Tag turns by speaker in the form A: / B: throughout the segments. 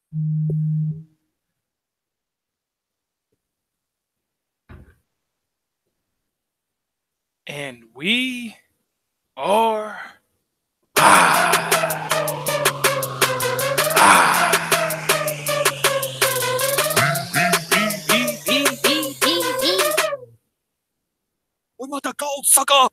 A: And we are live. We want the gold, sucker.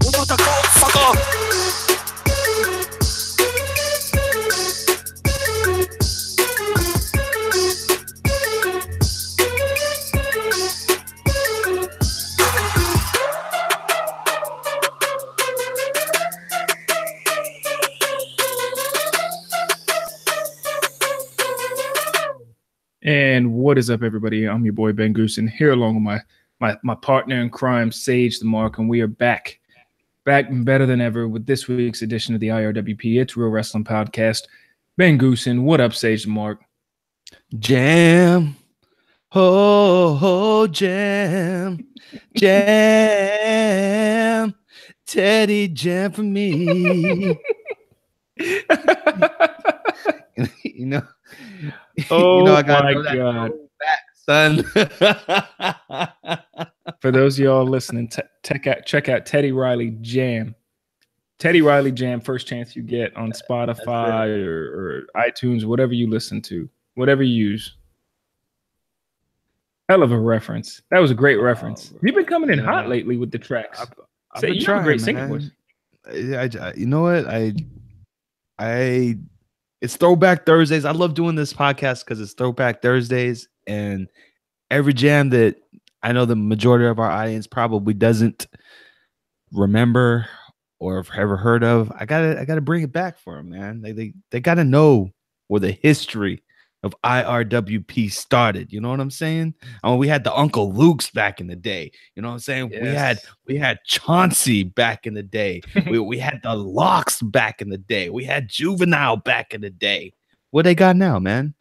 A: We want the gold, sucker. And what is up, everybody? I'm your boy Ben Goose, and here along with my partner in crime, Sage the Mark, and we are back and better than ever with this week's edition of the IRWP. It's Real Wrestling Podcast. Ben Goose, and what up, Sage the Mark?
B: Jam, ho, jam, Teddy jam for me. you know.
A: Oh,
B: I got
A: my God.
B: Back, son.
A: For those of y'all listening, check out Teddy Riley Jam. Teddy Riley Jam, first chance you get on Spotify or iTunes, whatever you listen to, whatever you use. Hell of a reference. That was a great reference. You've been coming in hot lately with the tracks.
B: I've been trying, a great singing voice. You know what? It's Throwback Thursdays. I love doing this podcast because it's Throwback Thursdays, and every jam that I know the majority of our audience probably doesn't remember or have ever heard of, I gotta bring it back for them, man. They gotta know where the history of IRWP started. You know what I'm saying? I mean, we had the Uncle Luke's back in the day. You know what I'm saying? Yes. We had Chauncey back in the day. we had the Locks back in the day. We had Juvenile back in the day. What they got now, man?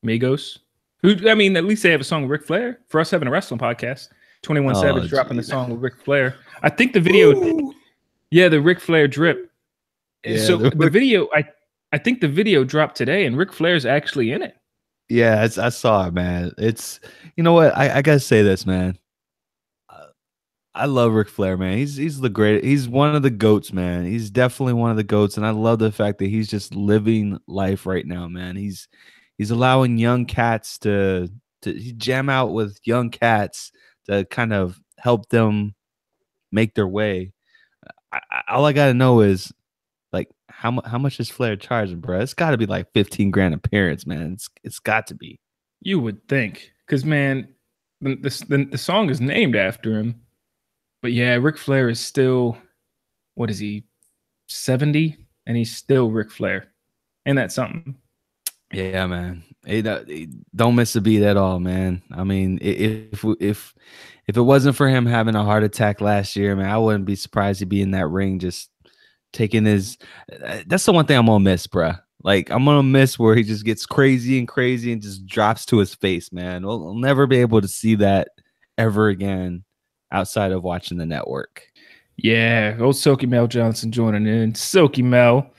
A: Migos. At least they have a song with Ric Flair. For us having a wrestling podcast, 21 Savage dropping the song with Ric Flair. I think the video, the Ric Flair drip. Yeah, so the video, I think the video dropped today, and Ric Flair's actually in it.
B: Yeah, I saw it, man. It's, you know what? I gotta say this, man. I love Ric Flair, man. He's the great. He's one of the GOATs, man. He's definitely one of the GOATs, and I love the fact that he's just living life right now, man. He's allowing young cats to jam out with young cats to kind of help them make their way. All I gotta know is, like, how much is Flair charging, bro? It's got to be like 15 grand appearance, man. It's got to be.
A: You would think, because, man, the song is named after him. But yeah, Ric Flair is still, what is he, 70, and he's still Ric Flair. Ain't that something?
B: Yeah, man. Don't miss a beat at all, man. I mean, if it wasn't for him having a heart attack last year, man, I wouldn't be surprised he'd be in that ring just taking his. That's the one thing I'm gonna miss, bruh. Like, I'm gonna miss where he just gets crazy and just drops to his face, man. We'll never be able to see that ever again outside of watching the network.
A: Yeah, old Silky Mel Johnson joining in. Silky Mel,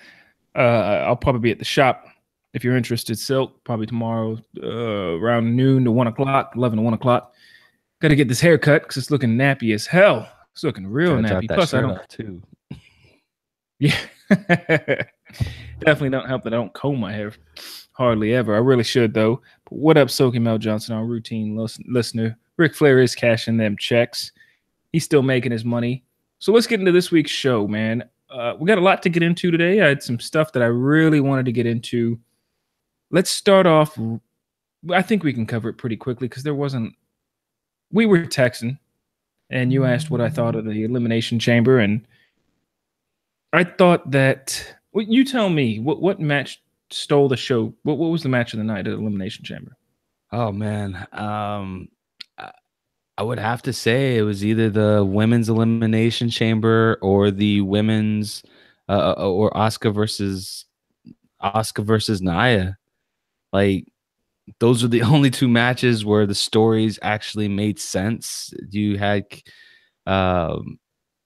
A: I'll probably be at the shop if you're interested. Silk, probably tomorrow around noon to 1 o'clock, 11 to 1 o'clock. Got to get this haircut because it's looking nappy as hell. It's looking real nappy. Plus, I don't
B: too.
A: Yeah, definitely don't help that I don't comb my hair hardly ever. I really should, though. But what up, Silky Mel Johnson, our routine listener? Ric Flair is cashing them checks. He's still making his money. So let's get into this week's show, man. We got a lot to get into today. I had some stuff that I really wanted to get into. Let's start off. I think we can cover it pretty quickly because we were texting, and you asked what I thought of the Elimination Chamber, and I thought that, you tell me, what match stole the show? What was the match of the night at Elimination Chamber?
B: Oh, man. I would have to say it was either the Women's Elimination Chamber or the Women's or Asuka versus Nia. Like, those are the only two matches where the stories actually made sense. You had um,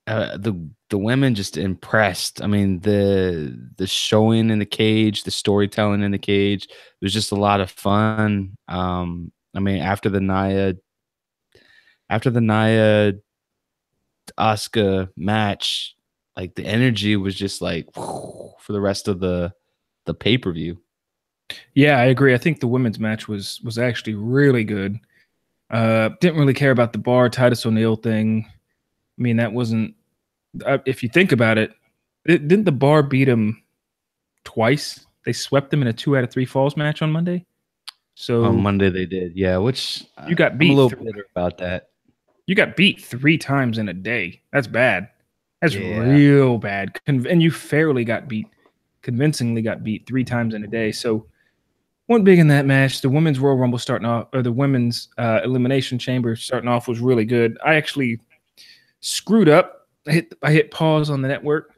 B: the women just impressed. I mean, the showing in the cage, the storytelling in the cage, it was just a lot of fun. I mean, after the Nia Asuka match, like the energy was just like for the rest of the pay-per-view.
A: Yeah, I agree. I think the women's match was actually really good. Didn't really care about the bar Titus O'Neil thing. I mean, that wasn't. If you think about it, didn't the bar beat him twice? They swept him in a 2 out of 3 falls match on Monday.
B: On
A: So
B: Monday they did, yeah. Which
A: you got
B: I'm a
A: beat.
B: little bitter about that.
A: You got beat 3 times in a day. That's bad. That's
B: Yeah.
A: real bad. And you fairly got beat, convincingly got beat 3 times in a day. So one big in that match. The women's Royal Rumble starting off, or the women's Elimination Chamber starting off was really good. I actually screwed up. I hit pause on the network,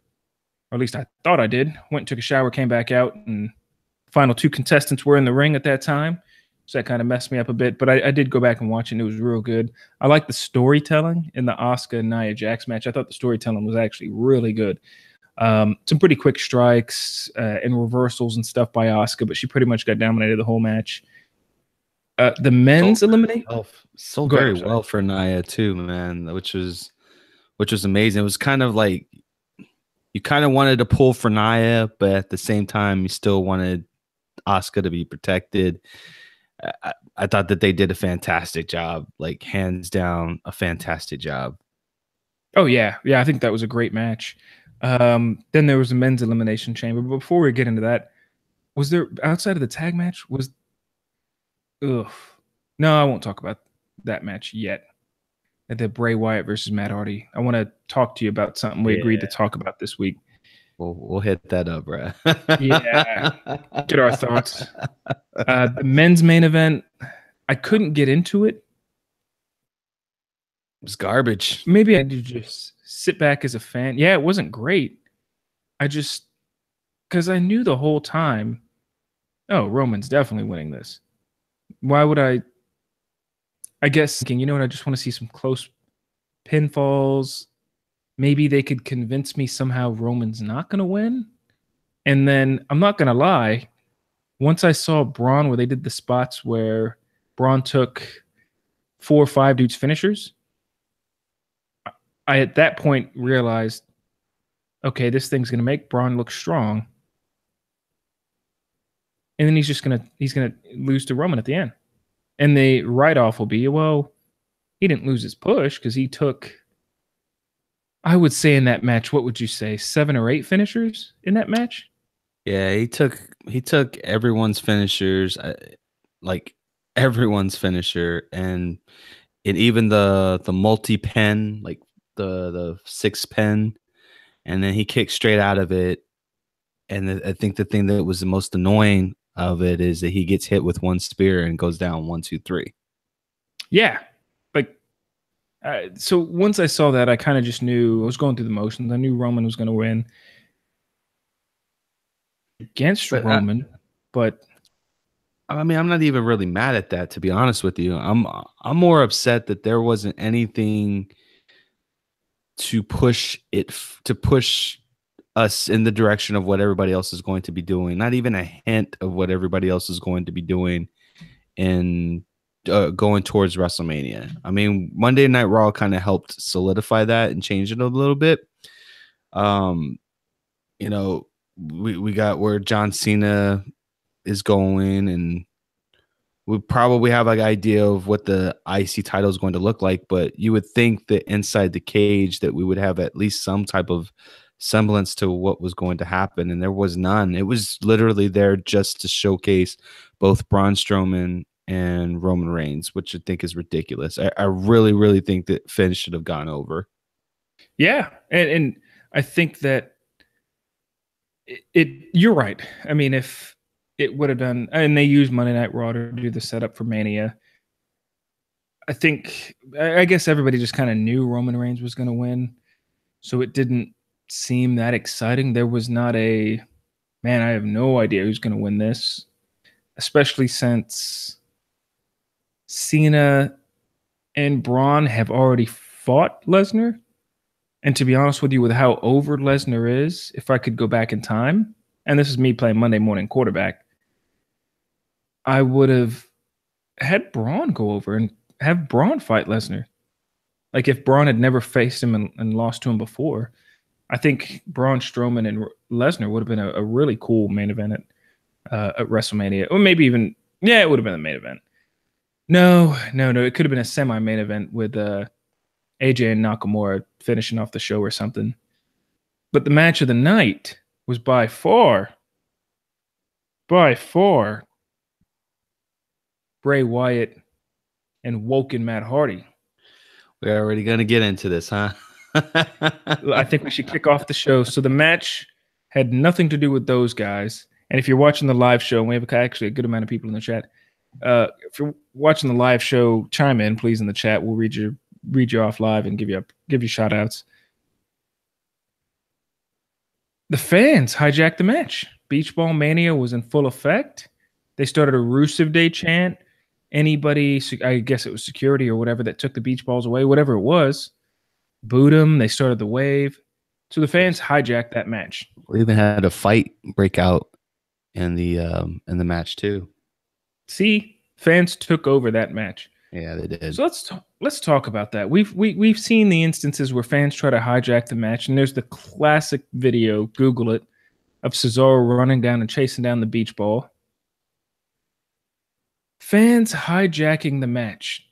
A: or at least I thought I did. Went and took a shower, came back out, and final 2 contestants were in the ring at that time. So that kind of messed me up a bit, but I did go back and watch it, and it was real good. I like the storytelling in the Asuka and Nia Jax match. I thought the storytelling was actually really good. Some pretty quick strikes and reversals and stuff by Asuka, but she pretty much got dominated the whole match. The men's eliminate.
B: So
A: Go
B: very
A: ahead,
B: well for Nia too, man, which was amazing. It was kind of like you kind of wanted to pull for Nia, but at the same time, you still wanted Asuka to be protected. I thought that they did a fantastic job, like hands down, a fantastic job.
A: Oh yeah, yeah. I think that was a great match. Then there was a men's elimination chamber. But before we get into that, was there outside of the tag match? Ugh. No, I won't talk about that match yet. The Bray Wyatt versus Matt Hardy. I want to talk to you about something we agreed to talk about this week.
B: We'll hit that up, bro.
A: Yeah, get our thoughts. The men's main event, I couldn't get into it.
B: It was garbage.
A: Maybe I did just sit back as a fan. Yeah, it wasn't great. Because I knew the whole time, oh, Roman's definitely winning this. Why would I? I guess, you know what? I just want to see some close pinfalls. Maybe they could convince me somehow Roman's not going to win. And then I'm not going to lie. Once I saw Braun, where they did the spots where Braun took 4 or 5 dudes' finishers, I at that point realized, okay, this thing's going to make Braun look strong. And then he's gonna lose to Roman at the end. And the write-off will be, well, he didn't lose his push because he took, I would say in that match, what would you say, 7 or 8 finishers in that match?
B: Yeah, he took everyone's finishers, like everyone's finisher, and even the multi pen, like the 6 pen, and then he kicked straight out of it. And I think the thing that was the most annoying of it is that he gets hit with one spear and goes down 1, 2, 3.
A: Yeah, like so. Once I saw that, I kind of just knew I was going through the motions. I knew Roman was going to win against Roman, but
B: I mean, I'm not even really mad at that, to be honest with you. I'm more upset that there wasn't anything to push us in the direction of what everybody else is going to be doing. Not even a hint of what everybody else is going to be doing in going towards WrestleMania. I mean, Monday Night Raw kind of helped solidify that and change it a little bit. You know, we got where John Cena is going, and we probably have an idea of what the IC title is going to look like, but you would think that inside the cage that we would have at least some type of semblance to what was going to happen, and there was none. It was literally there just to showcase both Braun Strowman and Roman Reigns, which I think is ridiculous. I really, really think that Finn should have gone over.
A: Yeah, and I think that you're right. I mean, if it would have done, and they used Monday Night Raw to do the setup for Mania, I guess everybody just kind of knew Roman Reigns was going to win, so it didn't seem that exciting. There was not a, man, I have no idea who's going to win this. especially since Cena and Braun have already fought Lesnar. And to be honest with you, with how over Lesnar is, if I could go back in time, and this is me playing Monday morning quarterback, I would have had Braun go over and have Braun fight Lesnar. Like if Braun had never faced him and lost to him before, I think Braun Strowman and Lesnar would have been a really cool main event at WrestleMania, or maybe even it would have been the main event. No, it could have been a semi-main event with AJ and Nakamura finishing off the show or something. But the match of the night was by far, Bray Wyatt and Woken Matt Hardy.
B: We're already going to get into this, huh?
A: I think we should kick off the show. So the match had nothing to do with those guys. And if you're watching the live show, and we have actually a good amount of people in the chat. If you're watching the live show, chime in, please, in the chat. We'll read you off live and give you shout outs. The fans hijacked the match. Beach Ball Mania was in full effect. They started a Rusev Day chant. Anybody, I guess it was security or whatever, that took the beach balls away, whatever it was, booed them. They started the wave. So the fans hijacked that match.
B: We even had a fight break out in the match too.
A: See, fans took over that match.
B: Yeah, they did.
A: So let's talk about that. We've seen the instances where fans try to hijack the match, and there's the classic video, Google it, of Cesaro running down and chasing down the beach ball. Fans hijacking the match.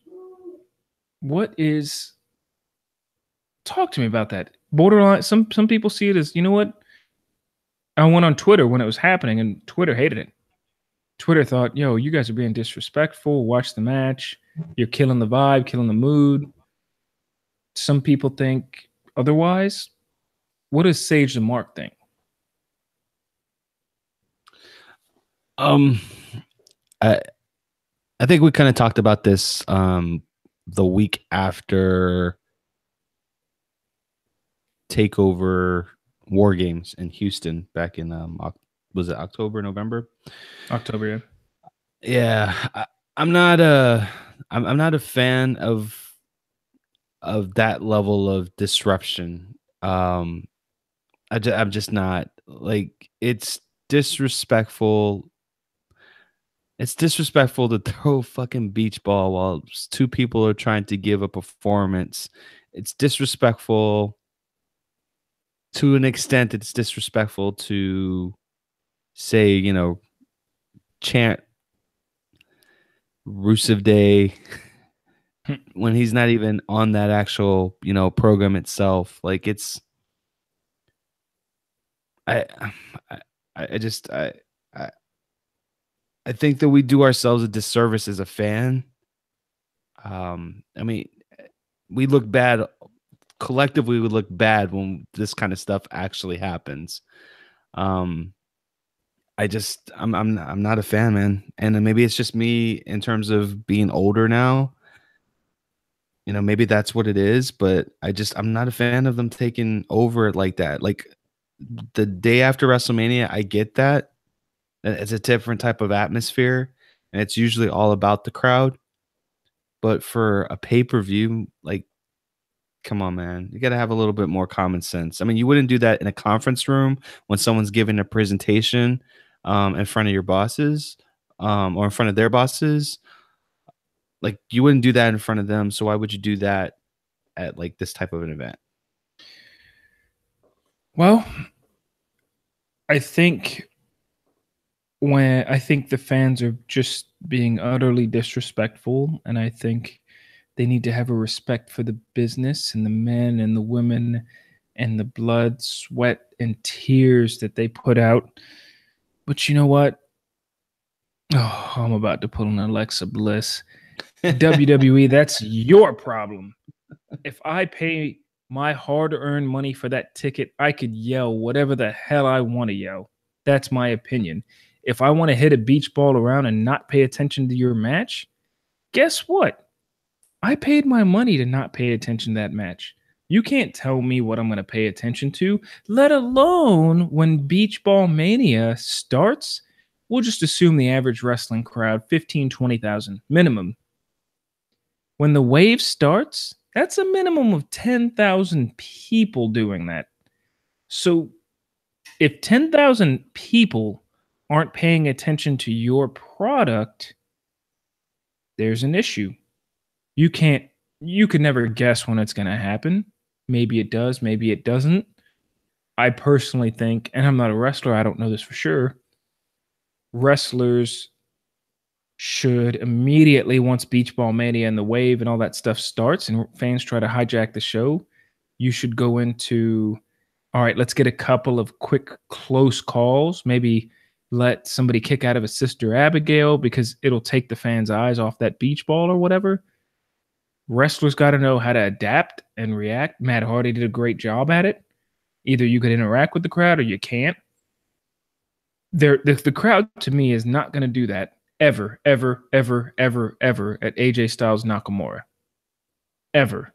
A: Talk to me about that. Borderline, some people see it as, you know what? I went on Twitter when it was happening, and Twitter hated it. Twitter thought, yo, you guys are being disrespectful. Watch the match. You're killing the vibe, killing the mood. Some people think otherwise. What does Sage the Mark think?
B: I think we kind of talked about this the week after TakeOver War Games in Houston back in was it October, November?
A: October,
B: yeah. I'm not a fan of that level of disruption. I'm just not. Like, it's disrespectful. It's disrespectful to throw a fucking beach ball while two people are trying to give a performance. It's disrespectful to an extent. It's disrespectful to say, you know, chant Rusev Day when he's not even on that actual, you know, program itself. Like, it's, I think that we do ourselves a disservice as a fan. I mean, we look bad collectively. We look bad when this kind of stuff actually happens. I'm not a fan, man. And maybe it's just me in terms of being older now. You know, maybe that's what it is, but I'm not a fan of them taking over it like that. Like, the day after WrestleMania, I get that. It's a different type of atmosphere, and it's usually all about the crowd. But for a pay-per-view, like, come on, man. You got to have a little bit more common sense. I mean, you wouldn't do that in a conference room when someone's giving a presentation in front of your bosses or in front of their bosses. Like, you wouldn't do that in front of them, so why would you do that at, like, this type of an event?
A: Well, I think the fans are just being utterly disrespectful, and I think they need to have a respect for the business and the men and the women and the blood, sweat, and tears that they put out. But you know what? Oh, I'm about to pull an Alexa Bliss. WWE, that's your problem. If I pay my hard-earned money for that ticket, I could yell whatever the hell I want to yell. That's my opinion. If I want to hit a beach ball around and not pay attention to your match, guess what? I paid my money to not pay attention to that match. You can't tell me what I'm going to pay attention to, let alone when Beach Ball Mania starts. we'll just assume the average wrestling crowd, 15, 20,000 minimum. When the wave starts, that's a minimum of 10,000 people doing that. So if 10,000 people aren't paying attention to your product, there's an issue. You can never guess when it's going to happen. Maybe it does, maybe it doesn't. I personally think, and I'm not a wrestler, I don't know this for sure, wrestlers should immediately, once Beach Ball Mania and the wave and all that stuff starts and fans try to hijack the show, you should go into, all right, let's get a couple of quick close calls. Maybe let somebody kick out of a Sister Abigail because it'll take the fans' eyes off that beach ball or whatever. Wrestlers got to know how to adapt and react. Matt Hardy did a great job at it. Either you could interact with the crowd or you can't. The crowd, to me, is not going to do that ever, ever, ever, ever, ever at AJ Styles Nakamura. Ever.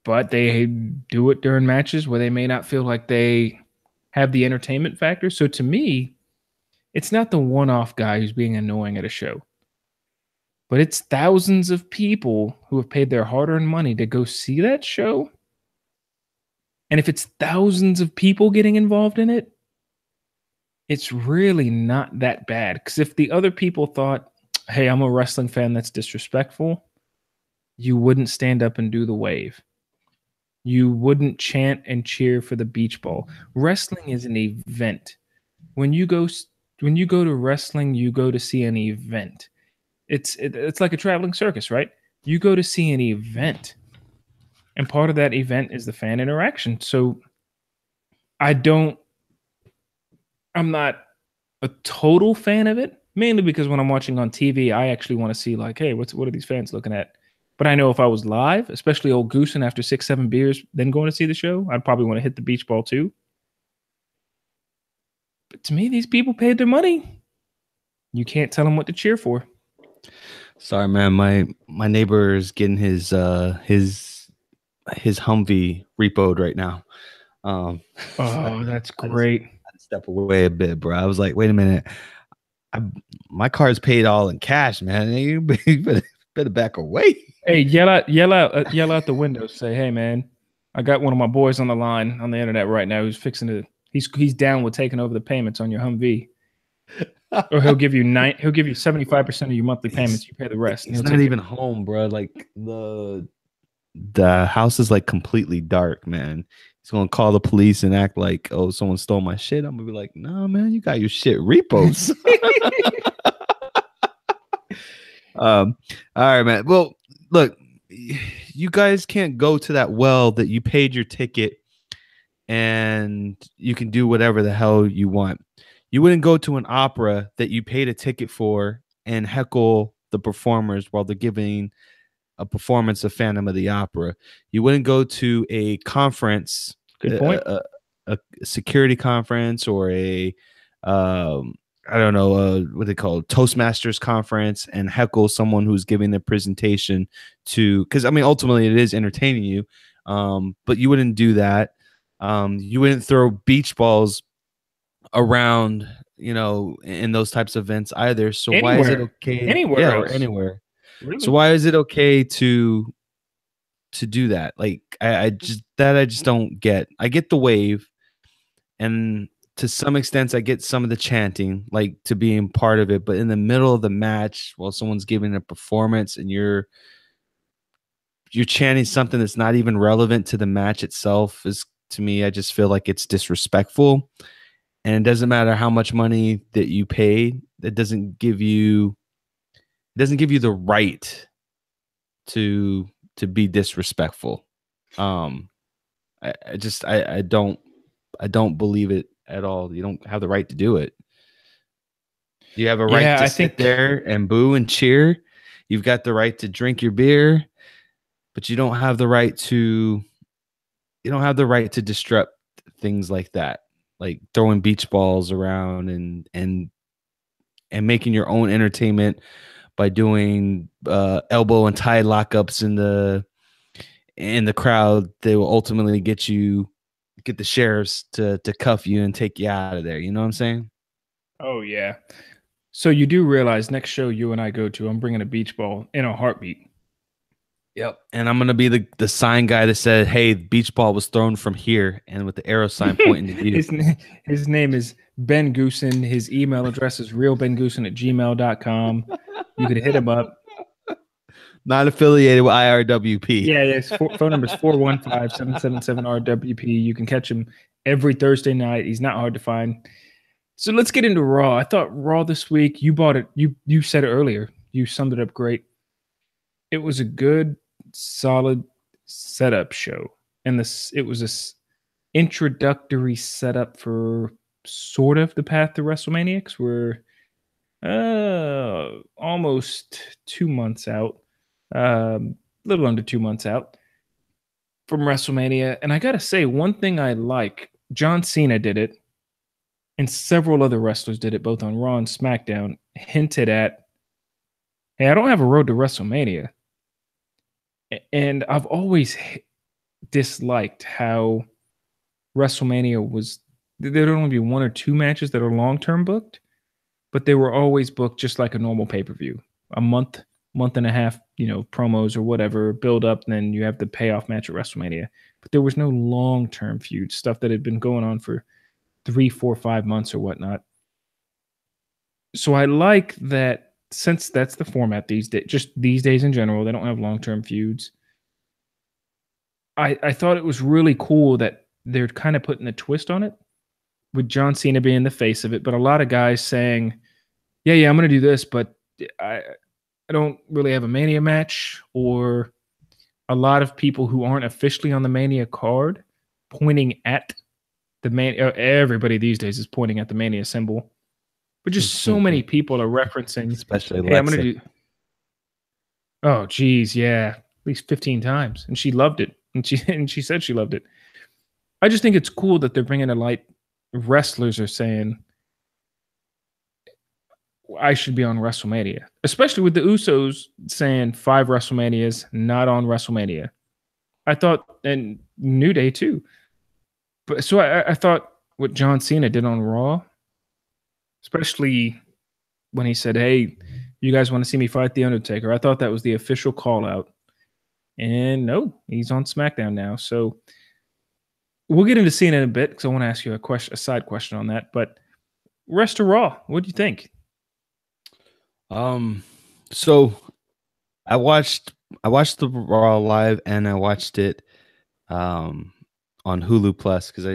A: But they do it during matches where they may not feel like they have the entertainment factor. So to me, it's not the one-off guy who's being annoying at a show. But it's thousands of people who have paid their hard-earned money to go see that show. And if it's thousands of people getting involved in it, it's really not that bad. Because if the other people thought, hey, I'm a wrestling fan that's disrespectful, you wouldn't stand up and do the wave. You wouldn't chant and cheer for the beach ball. Wrestling is an event. When you go to wrestling, you go to see an event. It's like a traveling circus, right? You go to see an event. And part of that event is the fan interaction. So I'm not a total fan of it, mainly because when I'm watching on TV, I actually want to see like, hey, what are these fans looking at? But I know if I was live, especially old Goosen after 6-7 beers, then going to see the show, I'd probably want to hit the beach ball too. But to me, these people paid their money. You can't tell them what to cheer for.
B: Sorry, man. My neighbor is getting his Humvee repoed right now.
A: Oh, that's great.
B: I had to step away a bit, bro. I was like, wait a minute. My car's paid all in cash, man. You better back away.
A: Hey, yell out the window. Say, hey, man, I got one of my boys on the line on the internet right now who's fixing to. He's down with taking over the payments on your Humvee. Or he'll give you 75% of your monthly payments. You pay the rest.
B: He's not even home, bro. Like the house is like completely dark, man. He's gonna call the police and act like, oh, someone stole my shit. I'm gonna be like, no, man, you got your shit repos. All right, man. Well, look, you guys can't go to that well that you paid your ticket and you can do whatever the hell you want. You wouldn't go to an opera that you paid a ticket for and heckle the performers while they're giving a performance of Phantom of the Opera. You wouldn't go to a conference,
A: good point,
B: a security conference or a I don't know what they call it, Toastmasters conference and heckle someone who's giving the presentation to, because I mean ultimately it is entertaining you, but you wouldn't do that. You wouldn't throw beach balls around, you know, in those types of events either. So anywhere. Why is it okay? Anywhere. Really? So why is it okay to do that? Like I just don't get. I get the wave, and to some extent I get some of the chanting, like to being part of it. But in the middle of the match, while someone's giving a performance and you're chanting something that's not even relevant to the match itself, is, to me, I just feel like it's disrespectful. And it doesn't matter how much money that you pay, that doesn't give you the right to be disrespectful. I don't believe it at all. You don't have the right to do it. You have a right to sit there and boo and cheer. You've got the right to drink your beer, but you don't have the right to disrupt things like that. Like throwing beach balls around and making your own entertainment by doing elbow and tie lockups in the crowd. They will ultimately get the sheriffs to cuff you and take you out of there. You know what I'm saying?
A: Oh yeah. So you do realize next show you and I go to, I'm bringing a beach ball in a heartbeat.
B: Yep. And I'm gonna be the sign guy that said, "Hey, beach ball was thrown from here," and with the arrow sign pointing to you.
A: His name is Ben Goosen. His email address is realbengoosen@gmail.com. You could hit him up.
B: Not affiliated with IRWP.
A: Yeah, his phone number is 415-777-RWP. You can catch him every Thursday night. He's not hard to find. So let's get into Raw. I thought Raw this week, you bought it. You said it earlier. You summed it up great. It was a good, solid setup show. And it was a introductory setup for sort of the path to WrestleMania, because we're almost 2 months out, a little under 2 months out from WrestleMania. And I gotta say, one thing I like, John Cena did it, and several other wrestlers did it, both on Raw and SmackDown, hinted at, hey, I don't have a road to WrestleMania. And I've always disliked how WrestleMania was, there'd only be one or two matches that are long-term booked, but they were always booked just like a normal pay-per-view. A month and a half, promos or whatever, build up, and then you have the payoff match at WrestleMania. But there was no long-term feud, stuff that had been going on for 3, 4, 5 months or whatnot. So I like that, since that's the format these days, just these days in general, they don't have long-term feuds. I thought it was really cool that they're kind of putting a twist on it, with John Cena being the face of it, but a lot of guys saying, yeah, I'm going to do this, but I don't really have a Mania match, or a lot of people who aren't officially on the Mania card pointing at the Mania. Everybody these days is pointing at the Mania symbol, but just so many people are referencing,
B: especially
A: hey, I'm going to do. Oh, geez, yeah, at least 15 times, and she loved it, and she said she loved it. I just think it's cool that they're bringing to light. Wrestlers are saying, I should be on WrestleMania, especially with the Usos saying 5 WrestleManias, not on WrestleMania. I thought, and New Day too. But so I thought what John Cena did on Raw, especially when he said, hey, you guys want to see me fight The Undertaker? I thought that was the official call out. And no, he's on SmackDown now. So we'll get into Cena in a bit, because I want to ask you a side question on that. But rest of Raw, what do you think?
B: So I watched the Raw live, and I watched it on Hulu Plus, because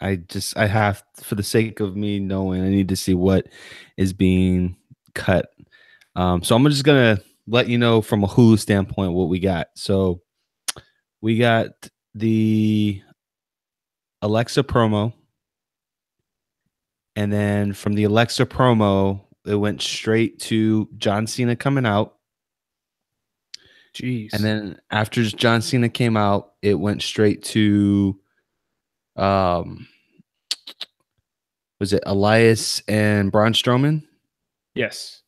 B: I have, for the sake of me knowing, I need to see what is being cut. So I'm just gonna let you know from a Hulu standpoint what we got. So we got the Alexa promo, and then from the Alexa promo, it went straight to John Cena coming out.
A: Jeez.
B: And then after John Cena came out, it went straight to was it Elias and Braun Strowman?
A: Yes.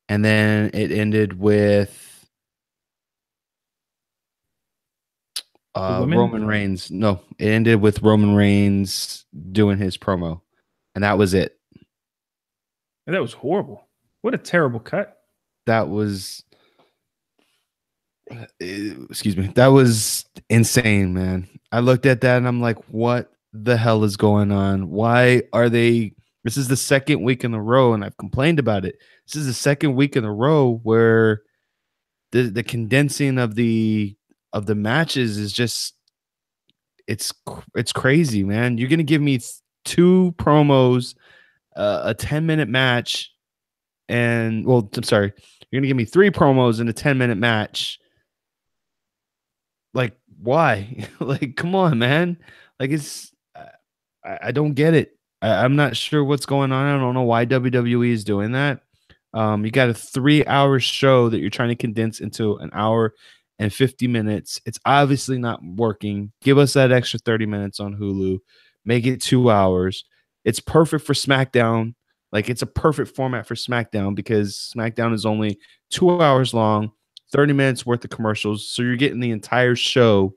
B: And then it ended with Roman Reigns. No, it ended with Roman Reigns doing his promo. And that was it.
A: That was horrible. What a terrible cut.
B: That was, excuse me, that was insane, man. I looked at that and I'm like, what the hell is going on? Why are they? This is the second week in a row, and I've complained about it. This is the second week in a row where the condensing of the matches is just, it's crazy, man. You're gonna give me 2 promos, a 10-minute match, and well, I'm sorry, you're gonna give me 3 promos in a 10-minute match. Like, why? Like, come on, man. Like, it's I don't get it. I'm not sure what's going on. I don't know why WWE is doing that. You got a 3-hour show that you're trying to condense into an hour and 50 minutes. It's obviously not working. Give us that extra 30 minutes on Hulu. Make it 2 hours. It's perfect for SmackDown. Like, it's a perfect format for SmackDown, because SmackDown is only 2 hours long, 30 minutes worth of commercials. So you're getting the entire show,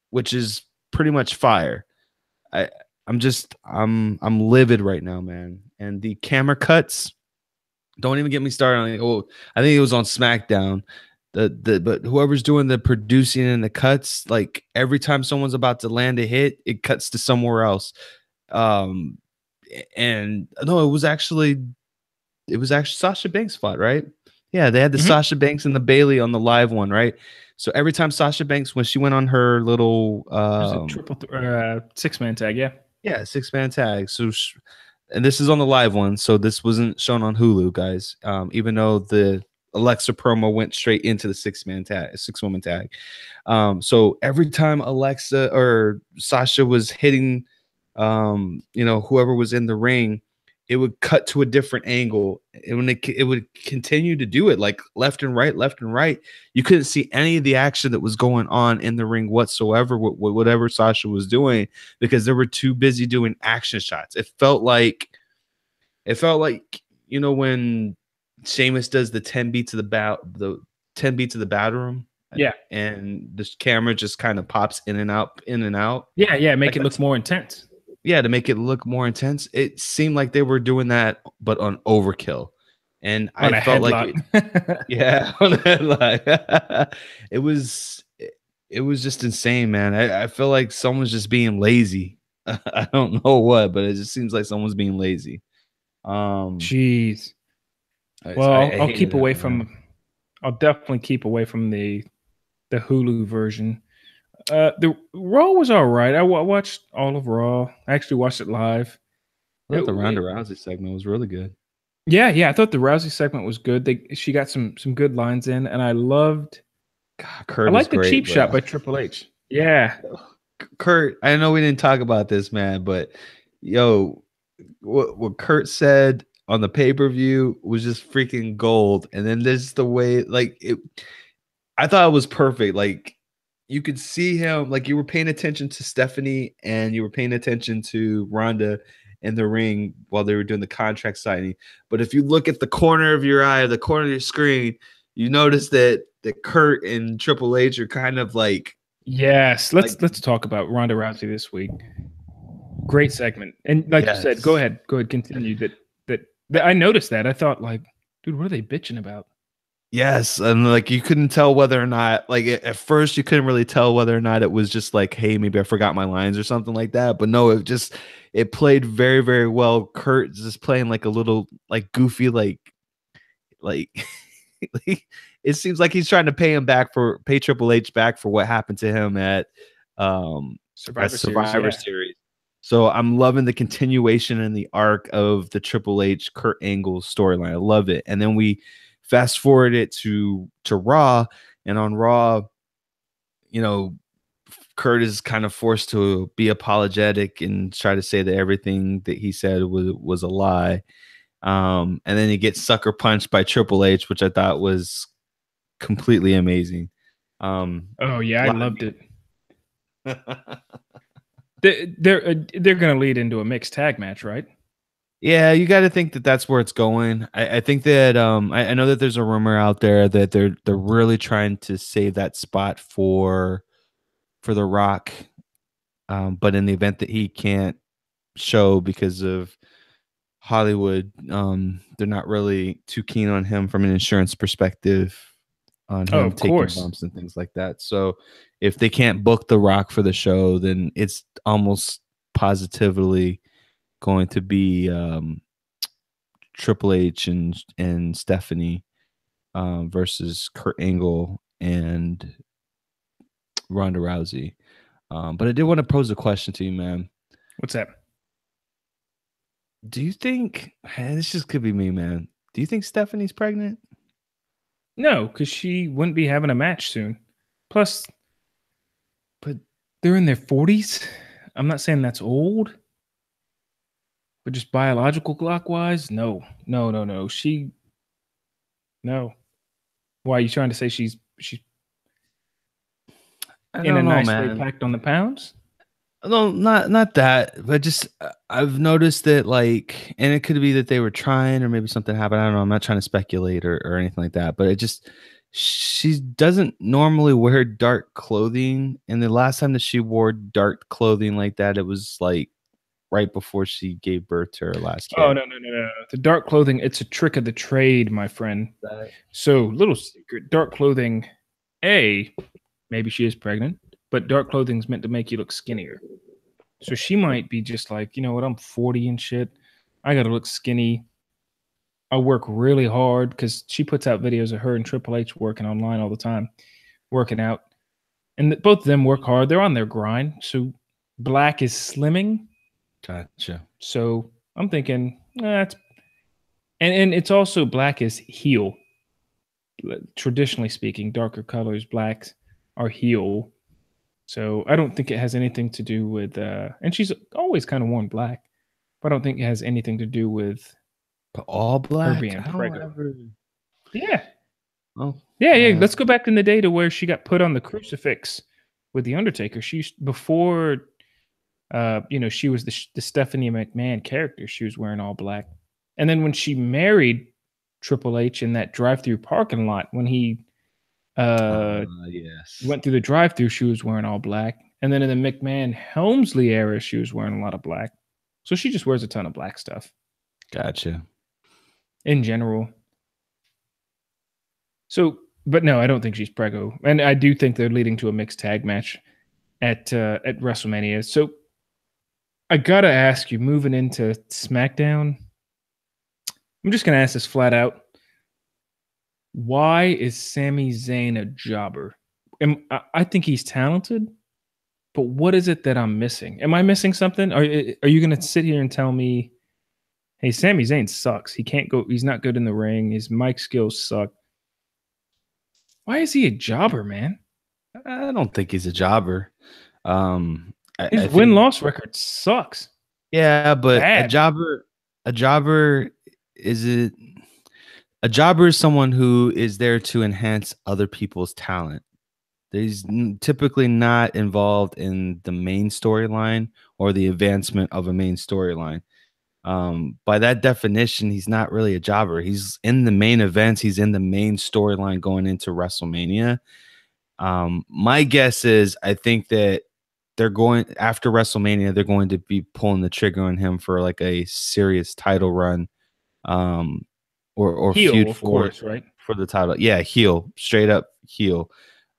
B: which is pretty much fire. I'm livid right now, man. And the camera cuts, don't even get me started on it. Oh, I think it was on SmackDown. But whoever's doing the producing and the cuts, like every time someone's about to land a hit, it cuts to somewhere else. Um, and no, it was actually Sasha Banks fought, right? Yeah, they had the Sasha Banks and the Bailey on the live one, right? So every time Sasha Banks, when she went on her little
A: There's a six-man tag, yeah.
B: yeah, 6-man tag. So and this is on the live one, so this wasn't shown on Hulu, guys. Even though the Alexa promo went straight into the 6-man tag, 6-woman tag. So every time Alexa or Sasha was hitting whoever was in the ring, it would cut to a different angle. And when it would continue to do it, like left and right, left and right. You couldn't see any of the action that was going on in the ring whatsoever, whatever Sasha was doing, because they were too busy doing action shots. It felt like when Sheamus does the 10 beats of the 10 beats of the bathroom.
A: Yeah.
B: And the camera just kind of pops in and out, in and out.
A: Yeah, make it look more intense.
B: Yeah, to make it look more intense. It seemed like they were doing that, but on overkill. And I felt like on a headlock. It was just insane, man. I feel like someone's just being lazy. I don't know what, but it just seems like someone's being lazy.
A: Jeez. Well, I'll keep away from. I'll definitely keep away from the Hulu version. The Raw was all right. I watched all of Raw. I actually watched it live.
B: I thought the Ronda Rousey segment was really good.
A: Yeah, I thought the Rousey segment was good. She got some good lines in, and I loved.
B: Kurt,
A: I like the cheap shot by Triple H. Yeah,
B: Kurt. I know we didn't talk about this, man, but yo, what Kurt said on the pay-per-view was just freaking gold. And then there's the way, like, I thought it was perfect. Like, you could see him, like, you were paying attention to Stephanie and you were paying attention to Ronda in the ring while they were doing the contract signing. But if you look at the corner of your eye, the corner of your screen, you notice that Kurt and Triple H are kind of like,
A: yes. Let's talk about Ronda Rousey this week. Great segment. And like you said, go ahead, continue. That I noticed that. I thought, like, dude, what are they bitching about?
B: Yes, and like you couldn't tell whether or not, like, at first you couldn't really tell whether or not it was just like, hey, maybe I forgot my lines or something like that. But no, it played very, very well. Kurt just playing like a little, like, goofy, like it seems like he's trying to pay Triple H back for what happened to him at Survivor Series. So I'm loving the continuation and the arc of the Triple H Kurt Angle storyline. I love it. And then we fast forward it to Raw, and on Raw, Kurt is kind of forced to be apologetic and try to say that everything that he said was a lie. And then he gets sucker punched by Triple H, which I thought was completely amazing.
A: Oh yeah, I loved it. They're going to lead into a mixed tag match, right?
B: Yeah, you got to think that that's where it's going. I think that I know that there's a rumor out there that they're really trying to save that spot for The Rock, but in the event that he can't show because of Hollywood, they're not really too keen on him from an insurance perspective, on him taking bumps and things like that. So if they can't book The Rock for the show, then it's almost positively going to be Triple H and Stephanie versus Kurt Angle and Ronda Rousey. But I did want to pose a question to you, man.
A: What's that?
B: Do you think, this just could be me, man, do you think Stephanie's pregnant?
A: No, because she wouldn't be having a match soon. Plus, but they're in their 40s. I'm not saying that's old, but just biological clock-wise, no. No. Why are you trying to say she's in a nice way packed on the pounds?
B: No, not that, but just I've noticed that, like, and it could be that they were trying, or maybe something happened. I don't know. I'm not trying to speculate or anything like that, but she doesn't normally wear dark clothing, and the last time that she wore dark clothing like that, it was like right before she gave birth to her last kid.
A: Oh, no. The dark clothing, it's a trick of the trade, my friend. So, little secret, dark clothing, maybe she is pregnant, but dark clothing is meant to make you look skinnier. So she might be just like, you know what, I'm 40 and shit. I got to look skinny. I work really hard because she puts out videos of her and Triple H working online all the time, working out. And both of them work hard. They're on their grind. So Black is slimming.
B: Gotcha.
A: So I'm thinking, it's and it's also Black is heel. Traditionally speaking, darker colors, blacks are heel. So I don't think it has anything to do with and she's always kind of worn black, but I don't think it has anything to do with
B: But all black.
A: her being pregnant. Yeah.
B: Oh.
A: Yeah. Let's go back in the day to where she got put on the crucifix with the Undertaker. She before she was the Stephanie McMahon character. She was wearing all black. And then when she married Triple H in that drive-through parking lot, when he went through the drive-through, she was wearing all black. And then in the McMahon Helmsley era, she was wearing a lot of black. So she just wears a ton of black stuff.
B: Gotcha.
A: In general. So, but no, I don't think she's preggo. And I do think they're leading to a mixed tag match at WrestleMania. So I gotta ask you, moving into SmackDown, I'm just gonna ask this flat out. Why is Sami Zayn a jobber? I think he's talented, but what is it that I'm missing? Am I missing something? Are you gonna sit here and tell me, hey, Sami Zayn sucks. He can't go. He's not good in the ring. His mic skills suck. Why is he a jobber, man?
B: I don't think he's a jobber.
A: His win-loss record sucks.
B: Yeah, but a jobber is someone who is there to enhance other people's talent. He's typically not involved in the main storyline or the advancement of a main storyline. By that definition, he's not really a jobber. He's in the main events. He's in the main storyline going into WrestleMania. My guess is I think that they're going after WrestleMania, they're going to be pulling the trigger on him for like a serious title run, or
A: heel,
B: feud
A: of course, right?
B: For the title. Yeah, heel, straight up heel.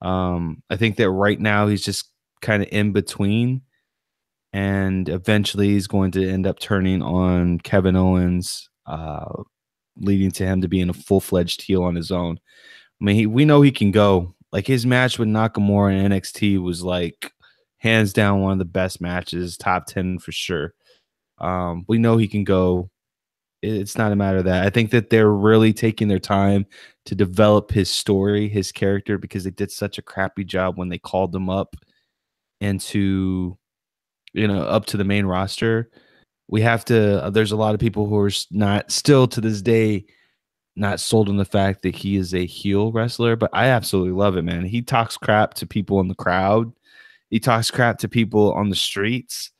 B: I think that right now he's just kind of in between, and eventually he's going to end up turning on Kevin Owens, leading to him to being a full-fledged heel on his own. I mean, we know he can go. Like his match with Nakamura in NXT was like hands down one of the best matches, top 10 for sure. We know he can go. It's not a matter of that. I think that they're really taking their time to develop his story, his character, because they did such a crappy job when they called him up into, up to the main roster. We have to, there's a lot of people who are not still to this day not sold on the fact that he is a heel wrestler, but I absolutely love it, man. He talks crap to people in the crowd. He talks crap to people on the streets.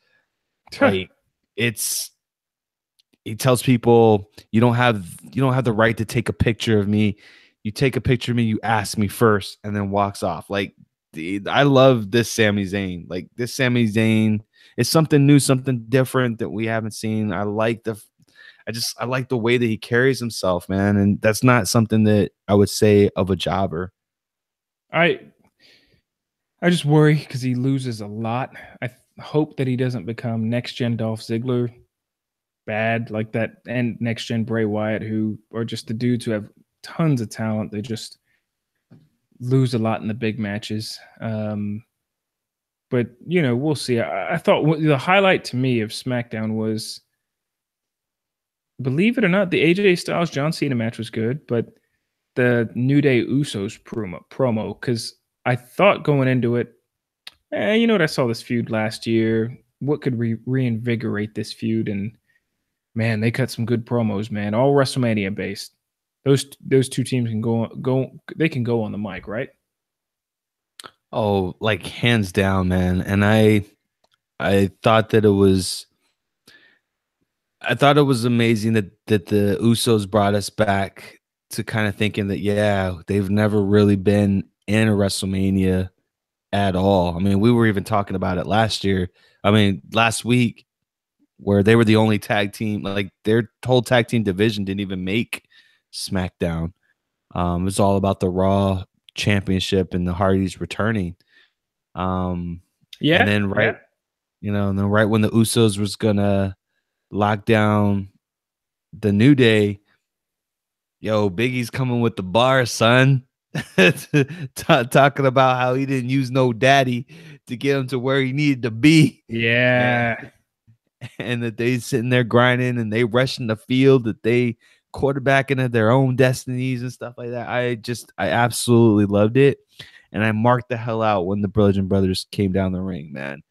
B: Like he tells people you don't have the right to take a picture of me. You take a picture of me, you ask me first, and then walks off. Like, I love this Sami Zayn. Like, this Sami Zayn is something new, something different that we haven't seen. I like the way that he carries himself, man. And that's not something that I would say of a jobber.
A: I just worry because he loses a lot. I hope that he doesn't become next gen Dolph Ziggler bad like that, and next gen Bray Wyatt, who are just the dudes who have tons of talent. They just lose a lot in the big matches. But we'll see. I thought the highlight to me of SmackDown was, believe it or not, the AJ Styles John Cena match was good, but the New Day Usos promo, because I thought going into it, you know what? I saw this feud last year. What could reinvigorate this feud? And man, they cut some good promos, man. All WrestleMania based. Those two teams can go. They can go on the mic, right?
B: Oh, like hands down, man. And I thought that it was. I thought it was amazing that the Usos brought us back to kind of thinking that, yeah, they've never really been in a WrestleMania at all. I mean, we were even talking about it last year. I mean, last week, where they were the only tag team. Like their whole tag team division didn't even make SmackDown. It was all about the Raw Championship and the Hardys returning. And then and then right when the Usos was gonna lock down the New Day, yo, Biggie's coming with the bar, son. Talking about how he didn't use no daddy to get him to where he needed to be.
A: Yeah.
B: And that they sitting there grinding and they rushing the field, that they quarterbacking at their own destinies and stuff like that. I absolutely loved it. And I marked the hell out when the Bludgeon Brothers came down the ring, man.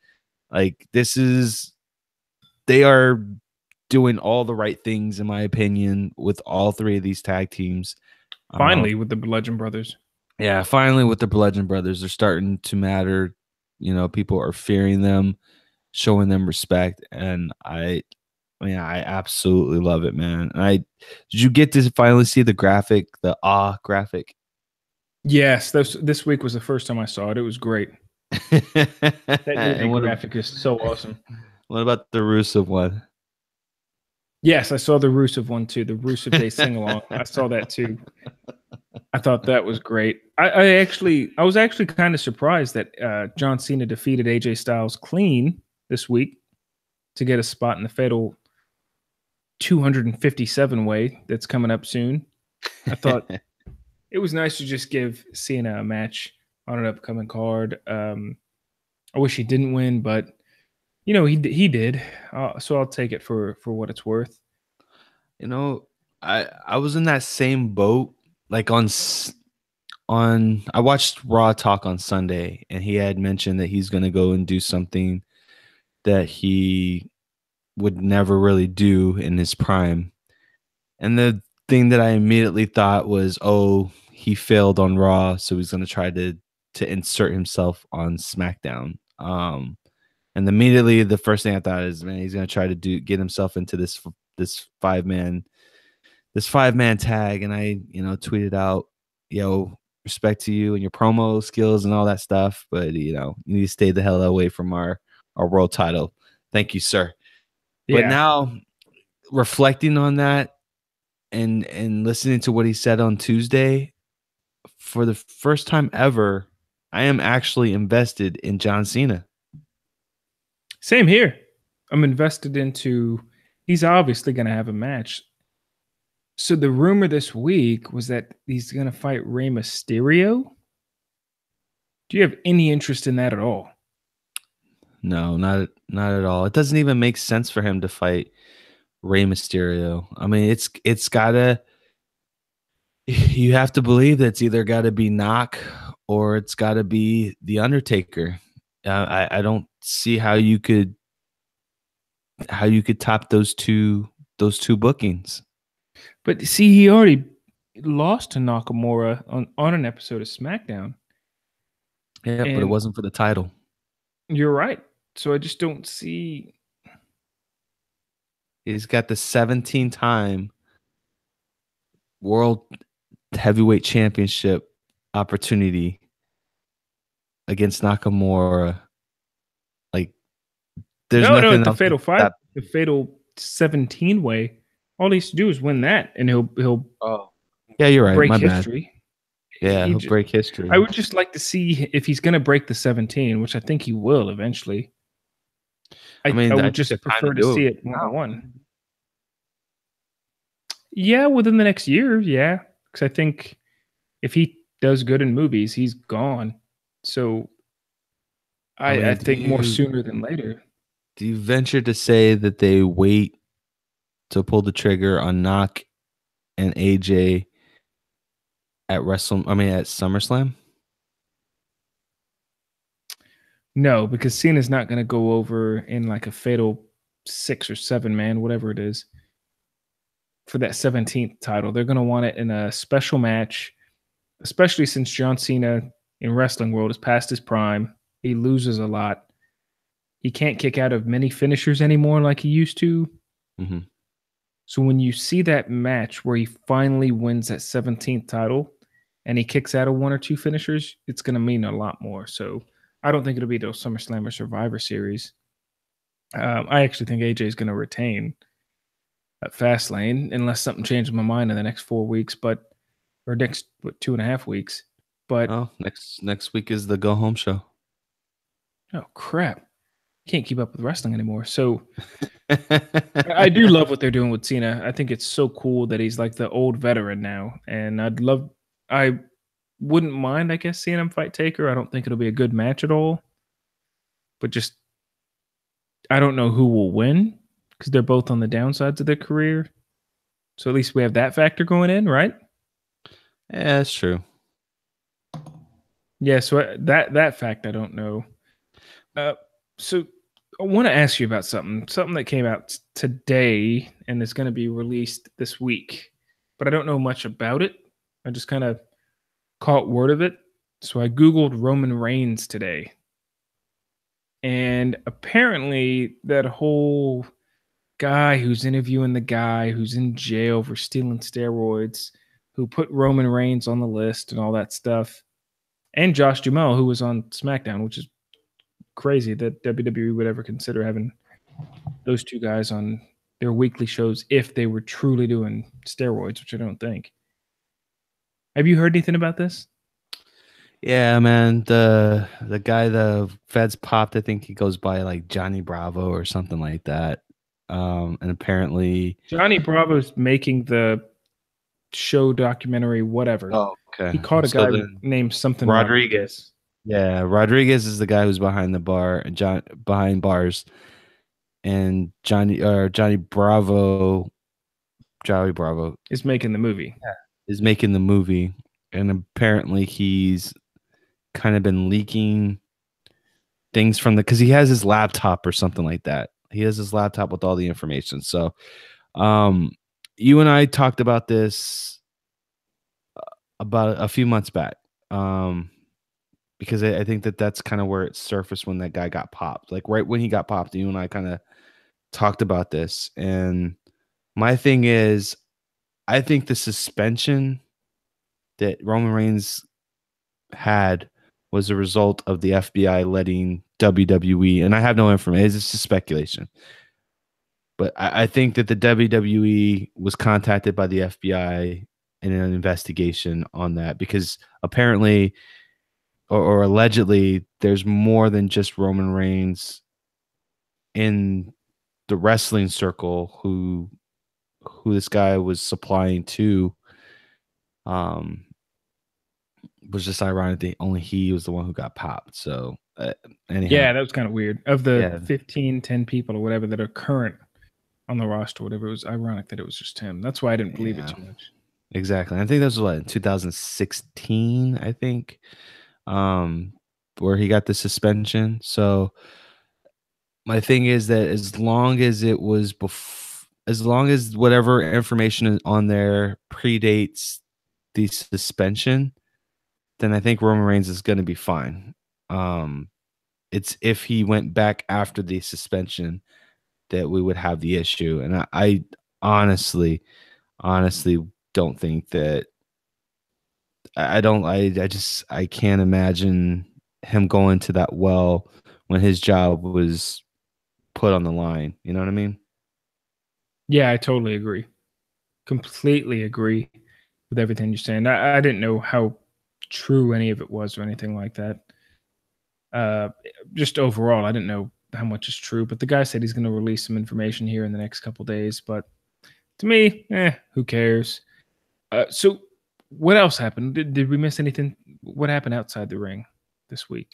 B: Like they are doing all the right things, in my opinion, with all three of these tag teams.
A: Finally, with the Bludgeon Brothers.
B: Yeah, finally with the Bludgeon Brothers, they're starting to matter. People are fearing them, showing them respect, and I absolutely love it, man. Did you get to finally see the graphic, the graphic?
A: Yes, this week was the first time I saw it. It was great. That new graphic is so awesome.
B: What about the Rusev one?
A: Yes, I saw the Rusev one too. The Rusev Day sing along. I saw that too. I thought that was great. I was actually kind of surprised that John Cena defeated AJ Styles clean this week to get a spot in the fatal 257 way that's coming up soon. I thought it was nice to just give Cena a match on an upcoming card. I wish he didn't win, but he did. So I'll take it for what it's worth.
B: I was in that same boat. Like I watched Raw Talk on Sunday, and he had mentioned that he's going to go and do something that he would never really do in his prime. And the thing that I immediately thought was, oh, he failed on Raw, so he's going to try to insert himself on SmackDown. And immediately the first thing I thought is, man, he's going to try to get himself into this five-man tag. And I, tweeted out, respect to you and your promo skills and all that stuff, but you need to stay the hell away from our world title. Thank you, sir. Yeah. But now reflecting on that and listening to what he said on Tuesday, for the first time ever, I am actually invested in John Cena.
A: Same here. I'm invested into, he's obviously going to have a match. So the rumor this week was that he's going to fight Rey Mysterio. Do you have any interest in that at all?
B: No, not at all. It doesn't even make sense for him to fight Rey Mysterio. I mean, it's gotta, you have to believe that it's either got to be Knock or it's got to be The Undertaker. I don't see how you could top those two bookings.
A: But see, he already lost to Nakamura on an episode of SmackDown.
B: Yeah, but it wasn't for the title.
A: You're right. So I just don't see.
B: He's got the 17-time World Heavyweight Championship opportunity against Nakamura. Like, there's nothing.
A: The Fatal 5, the Fatal 17 way. All he has to do is win that, and he'll.
B: Oh, yeah, you're right.
A: Break
B: My
A: history.
B: Bad. Yeah, he'll break history.
A: I would just like to see if he's going to break the 17, which I think he will eventually. I would just prefer to see it 1-on-1. Yeah, within the next year, yeah. Because I think if he does good in movies, he's gone. So I think more sooner than later.
B: Do you venture to say that they wait to pull the trigger on Knock and AJ at SummerSlam?
A: No, because Cena's not going to go over in like a fatal 6 or 7 man, whatever it is, for that 17th title. They're going to want it in a special match, especially since John Cena in wrestling world is past his prime. He loses a lot. He can't kick out of many finishers anymore like he used to.
B: Mm-hmm.
A: So when you see that match where he finally wins that 17th title and he kicks out of 1 or 2 finishers, it's going to mean a lot more. So I don't think it'll be the SummerSlam or Survivor Series. I actually think AJ is going to retain at Fastlane unless something changes my mind in the next 4 weeks, or next 2.5 weeks. But
B: Oh, next week is the go home show.
A: oh crap, can't keep up with wrestling anymore. So I do love what they're doing with Cena. I think it's so cool that he's like the old veteran now, and I wouldn't mind, I guess, seeing him fight Taker. I don't think it'll be a good match at all, but just I don't know who will win because they're both on the downsides of their career. So at least we have that factor going in, right?
B: Yeah, that's true.
A: Yeah. So that fact I don't know. So I want to ask you about something that came out today and is going to be released this week, but I don't know much about it. I just kind of caught word of it. So I Googled Roman Reigns today. And apparently, that whole guy who's interviewing the guy who's in jail for stealing steroids, who put Roman Reigns on the list and all that stuff, and Josh Duhamel, who was on SmackDown, which is crazy that WWE would ever consider having those two guys on their weekly shows if they were truly doing steroids, which I don't think. Have you heard anything about this?
B: Yeah, man. The guy the feds popped, I think he goes by like Johnny Bravo or something like that. And apparently
A: Johnny Bravo's making the show documentary, whatever.
B: Oh, okay.
A: He caught a
B: So
A: guy
B: then
A: named something
B: Rodriguez. Yeah, Rodriguez is the guy who's behind the bar and behind bars. And Johnny Bravo
A: is making the movie.
B: is making the movie. And apparently he's kind of been leaking things from because he has his laptop or something like that. He has his laptop with all the information. So you and I talked about this about a few months back. Because I think that's kind of where it surfaced when that guy got popped. Like right when he got popped, you and I kind of talked about this. And my thing is, I think the suspension that Roman Reigns had was a result of the FBI letting WWE, and I have no information, it's just speculation. But I think that the WWE was contacted by the FBI in an investigation on that because apparently or allegedly there's more than just Roman Reigns in the wrestling circle who this guy was supplying to. Was just ironic that only he was the one who got popped. So anyhow.
A: Yeah, that was kind of weird. Of the 10 people or whatever that are current on the roster, whatever, it was ironic that it was just him. That's why I didn't believe it too much.
B: Exactly. I think that was in 2016, I think. Where he got the suspension. So my thing is that as long as it was as long as whatever information is on there predates the suspension, then I think Roman Reigns is going to be fine. It's if he went back after the suspension that we would have the issue. And I honestly don't think that I can't imagine him going to that well when his job was put on the line. You know what I mean?
A: Yeah, I totally agree. Completely agree with everything you're saying. I didn't know how true any of it was or anything like that. Just overall, I didn't know how much is true, but the guy said he's going to release some information here in the next couple days. But to me, who cares? So what else happened? Did we miss anything? What happened outside the ring this week?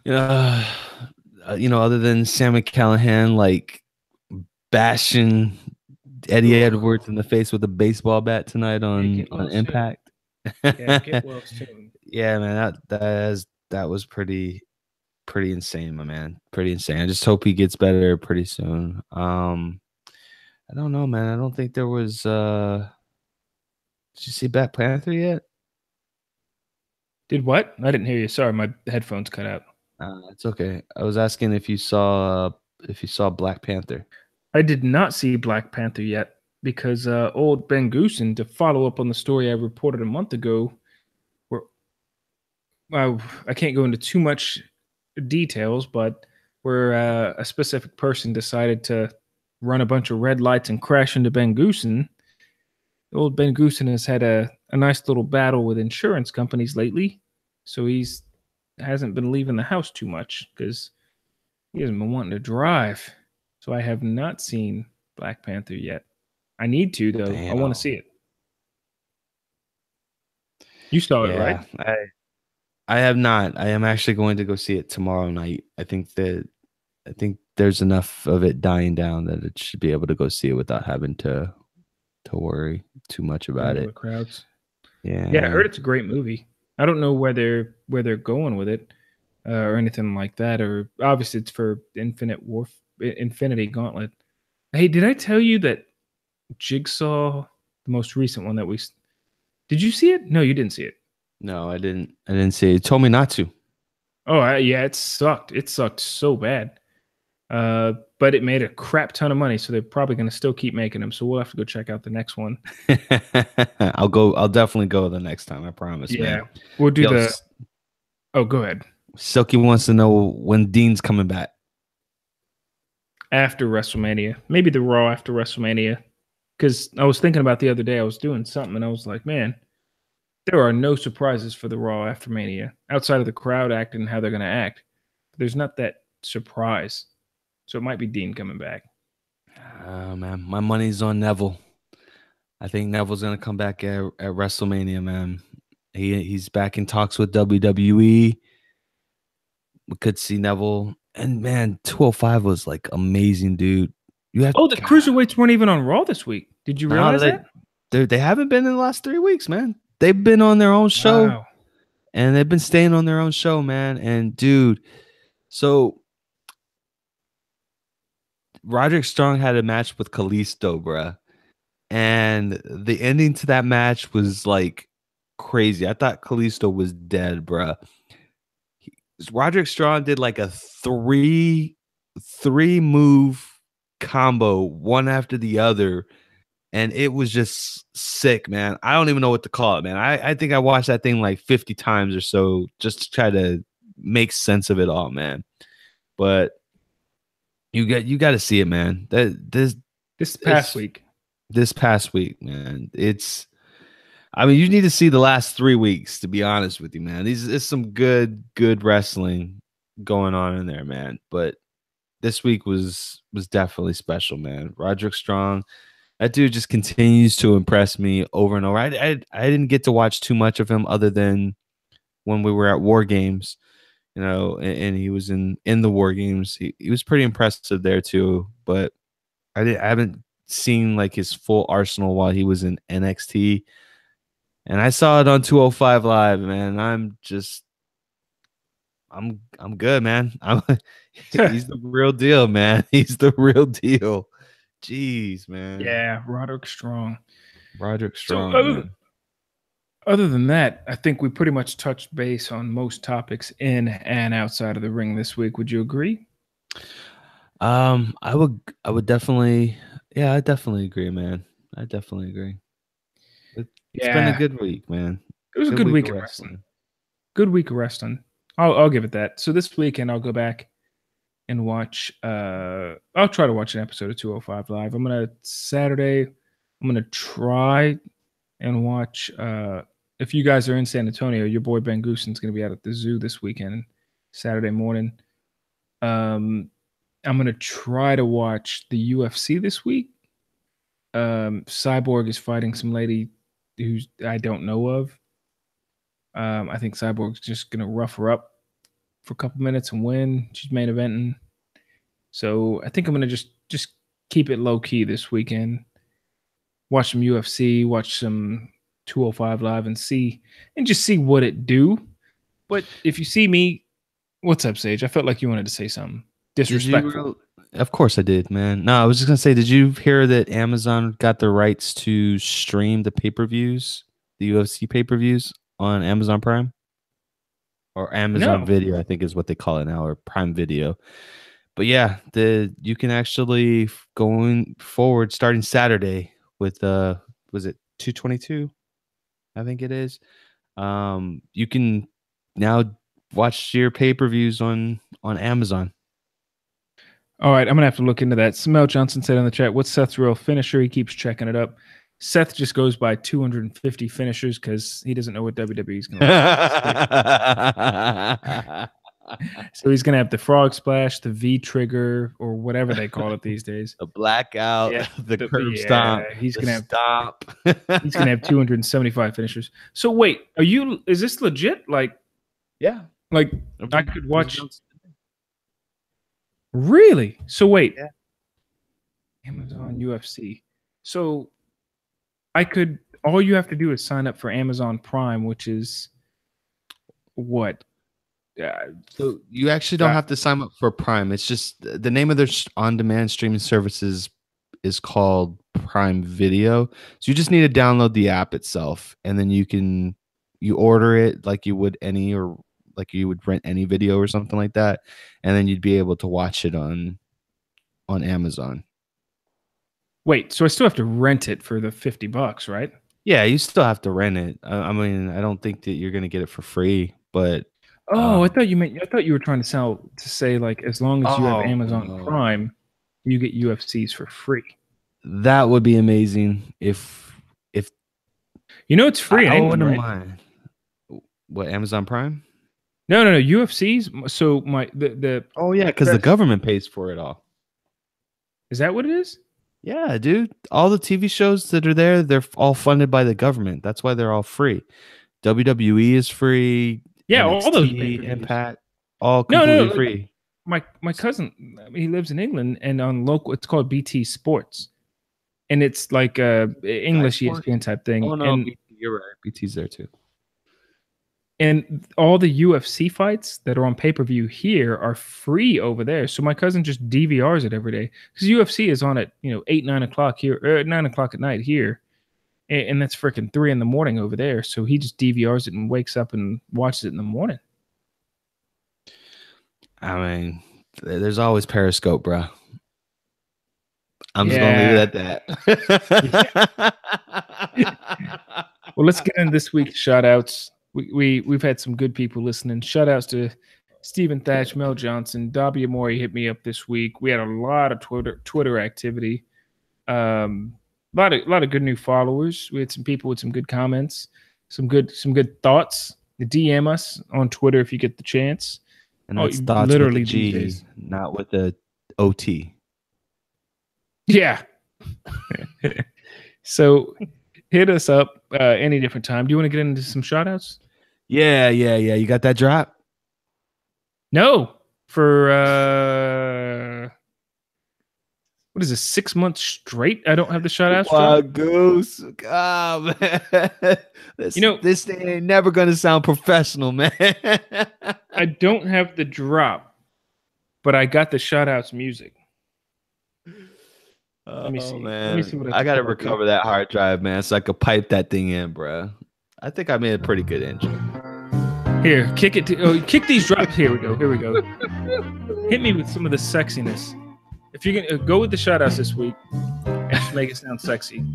B: Other than Sami Callihan like bashing Eddie Edwards in the face with a baseball bat tonight on Impact.
A: Yeah, get well soon.
B: Yeah, man, that was pretty insane, my man. Pretty insane. I just hope he gets better pretty soon. I don't know, man. I don't think there was did you see Black Panther yet?
A: Did what? I didn't hear you. Sorry, my headphones cut out.
B: It's okay. I was asking if you saw Black Panther.
A: I did not see Black Panther yet because old Ben Goosen, to follow up on the story I reported a month ago, where I can't go into too much details, but where a specific person decided to run a bunch of red lights and crash into Ben Goosen. Old Ben Goosen has had a nice little battle with insurance companies lately, so he's hasn't been leaving the house too much because he hasn't been wanting to drive. So I have not seen Black Panther yet. I need to though. I want to
B: Damn.
A: see it. You saw it, right?
B: Yeah, I have not. I am actually going to go see it tomorrow night. I think there's enough of it dying down that it should be able to go see it without having to worry too much about
A: Handle the
B: it.
A: crowds. Yeah, I
B: Yeah.
A: heard it's a great movie. I don't know where they're going with it or anything like that. Or obviously it's for Infinity Gauntlet. Hey, did I tell you that Jigsaw, the most recent one that did you see it? No, you didn't see it.
B: No, I didn't. I didn't see it. It told me not to.
A: Oh, yeah, it sucked. It sucked so bad. But it made a crap ton of money, so they're probably going to still keep making them. So we'll have to go check out the next one.
B: I'll go. I'll definitely go the next time. I promise,
A: Yeah,
B: man.
A: we'll do
B: Yo,
A: the. Oh, go ahead.
B: Silky wants to know when Dean's coming back.
A: After WrestleMania, maybe the Raw after WrestleMania, because I was thinking about the other day. I was doing something, and I was like, man, there are no surprises for the Raw after Mania outside of the crowd acting how they're going to act. There's not that surprise, so it might be Dean coming back.
B: Oh man, my money's on Neville. I think Neville's gonna come back at WrestleMania, man. He's back in talks with WWE. We could see Neville, and man, 205 was like amazing, dude. You have
A: Oh, the cruiserweights weren't even on Raw this week. Did you realize that?
B: They haven't been in the last 3 weeks, man. They've been on their own show,
A: Wow.
B: and they've been staying on their own show, man. And dude, so Roderick Strong had a match with Kalisto, bruh. And the ending to that match was like crazy. I thought Kalisto was dead, bruh. Roderick Strong did like a three move combo, one after the other, and it was just sick, man. I don't even know what to call it, man. I think I watched that thing like 50 times or so just to try to make sense of it all, man. But you got to see it, man.
A: This past week.
B: This past week, man. I mean, you need to see the last 3 weeks, to be honest with you, man. There's some good wrestling going on in there, man. But this week was definitely special, man. Roderick Strong, that dude just continues to impress me over and over. I didn't get to watch too much of him other than when we were at War Games, you know, and he was in the War Games. He was pretty impressive there too, but I haven't seen like his full arsenal while he was in NXT. And I saw it on 205 Live, man. I'm good, man. He's the real deal, man. He's the real deal. Jeez, man.
A: Yeah, Roderick Strong.
B: Roderick
A: So
B: Strong, man.
A: other than that, I think we pretty much touched base on most topics in and outside of the ring this week. Would you agree?
B: I would definitely, yeah, I definitely agree, man. I definitely agree. It's been a
A: Yeah,
B: good week, man.
A: it was a good week of wrestling. Good week of wrestling. I'll give it that. So this weekend I'll go back and watch. I'll try to watch an episode of 205 Live. Saturday. I'm gonna try and watch. If you guys are in San Antonio, your boy Ben Goosen's gonna be out at the zoo this weekend, Saturday morning. I'm gonna try to watch the UFC this week. Cyborg is fighting some lady who I don't know of. I think Cyborg's just gonna rough her up for a couple minutes and win. She's main eventing. So I think I'm gonna just keep it low key this weekend. Watch some UFC, watch some 205 Live, and just see what it do. But if you see me, what's up, Sage? I felt like you wanted to say something disrespectful.
B: Of course I did, man. No, I was just gonna say, did you hear that Amazon got the rights to stream the pay-per-views, the UFC pay-per-views on Amazon Prime? Or Amazon
A: No.
B: Video, I think is what they call it now, or Prime Video. But yeah, you can actually going forward starting Saturday with was it 222? I think it is. You can now watch your pay-per-views on Amazon.
A: All right, I'm gonna have to look into that. Smell Johnson said in the chat, "What's Seth's real finisher?" He keeps checking it up. Seth just goes by 250 finishers because he doesn't know what WWE is gonna like. So he's gonna have the frog splash, the V trigger, or whatever they call it these days.
B: The blackout, the curb stomp.
A: He's gonna have
B: stop.
A: He's gonna have 275 finishers. So wait, is this legit? Like,
B: yeah,
A: like I could watch. Really? So wait,
B: yeah.
A: Amazon UFC. So I could. All you have to do is sign up for Amazon Prime, which is what?
B: So you actually don't have to sign up for Prime. It's just the name of their on-demand streaming services is called Prime Video. So you just need to download the app itself, and then you order it like you would rent any video or something like that, and then you'd be able to watch it on Amazon.
A: Wait, so I still have to rent it for the $50, right?
B: Yeah, you still have to rent it. I mean, I don't think that you're gonna get it for free, but
A: I thought you were trying to say like as long as you have Amazon Prime, you get UFCs for free.
B: That would be amazing if
A: it's free.
B: I wouldn't mind. What, Amazon Prime?
A: No, UFCs. So
B: because the government pays for it all.
A: Is that what it is?
B: Yeah, dude. All the TV shows that are there, they're all funded by the government. That's why they're all free. WWE is free.
A: Yeah,
B: NXT,
A: all those
B: Impact, all completely free.
A: My cousin, he lives in England, and on local, it's called BT Sports, and it's like a English ESPN type thing.
B: Oh no, you're right. BT's there too.
A: And all the UFC fights that are on pay-per-view here are free over there. So my cousin just DVRs it every day because UFC is on at 8, 9 o'clock here, or 9 o'clock at night here, and that's freaking 3 in the morning over there. So he just DVRs it and wakes up and watches it in the morning.
B: I mean, there's always Periscope, bro. I'm just gonna leave it at
A: that. Well, let's get into this week's shout-outs. We've had some good people listening. Shout outs to Stephen Thatch, Mel Johnson, Dobby Amori hit me up this week. We had a lot of Twitter activity. A lot of good new followers. We had some people with some good comments, some good thoughts. DM us on Twitter if you get the chance.
B: And that's thoughts literally with the G, not with the OT.
A: Yeah. So hit us up any different time. Do you want to get into some shout outs?
B: Yeah. You got that drop?
A: No. For what is this, 6 months straight? I don't have the shout outs.
B: Goose. Oh, man. This thing ain't never gonna sound professional, man.
A: I don't have the drop, but I got the shout outs music.
B: Let me see. Man. Let me see what I gotta recover that hard drive, man, so I could pipe that thing in, bro. I think I made a pretty good intro.
A: Here, kick these drops. Here we go. Hit me with some of the sexiness. If you can go with the shout outs this week and just make it sound sexy.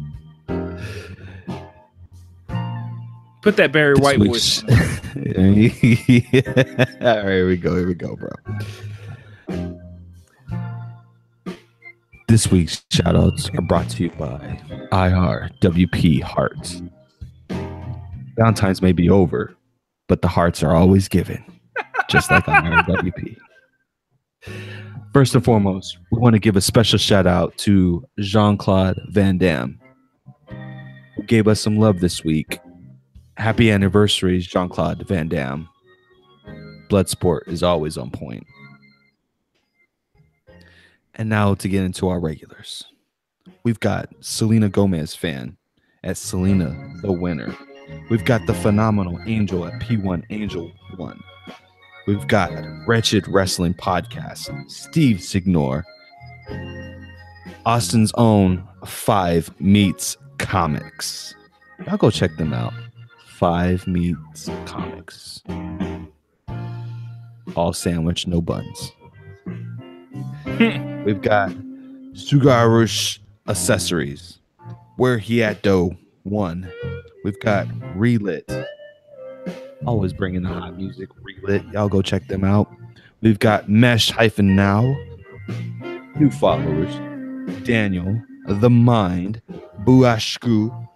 A: Put that Barry White voice.
B: All right, here we go, bro. This week's shoutouts are brought to you by IRWP Hearts. Valentine's may be over, but the hearts are always given, just like IRWP. First and foremost, we want to give a special shout out to Jean-Claude Van Damme, who gave us some love this week. Happy anniversary, Jean-Claude Van Damme. Bloodsport is always on point. And now to get into our regulars. We've got Selena Gomez fan at Selena the Winner. We've got the phenomenal Angel at P1 Angel 1. We've got Wretched Wrestling Podcast, Steve Signor. Austin's own 5 Meets Comics. Y'all go check them out. 5 Meets Comics. All sandwich, no buns. We've got Sugarush Accessories. Where he at dough 1. We've got Relit. Always bringing the hot music. Relit. Y'all go check them out. We've got Mesh-Now. New followers: Daniel, The Mind, Buashku,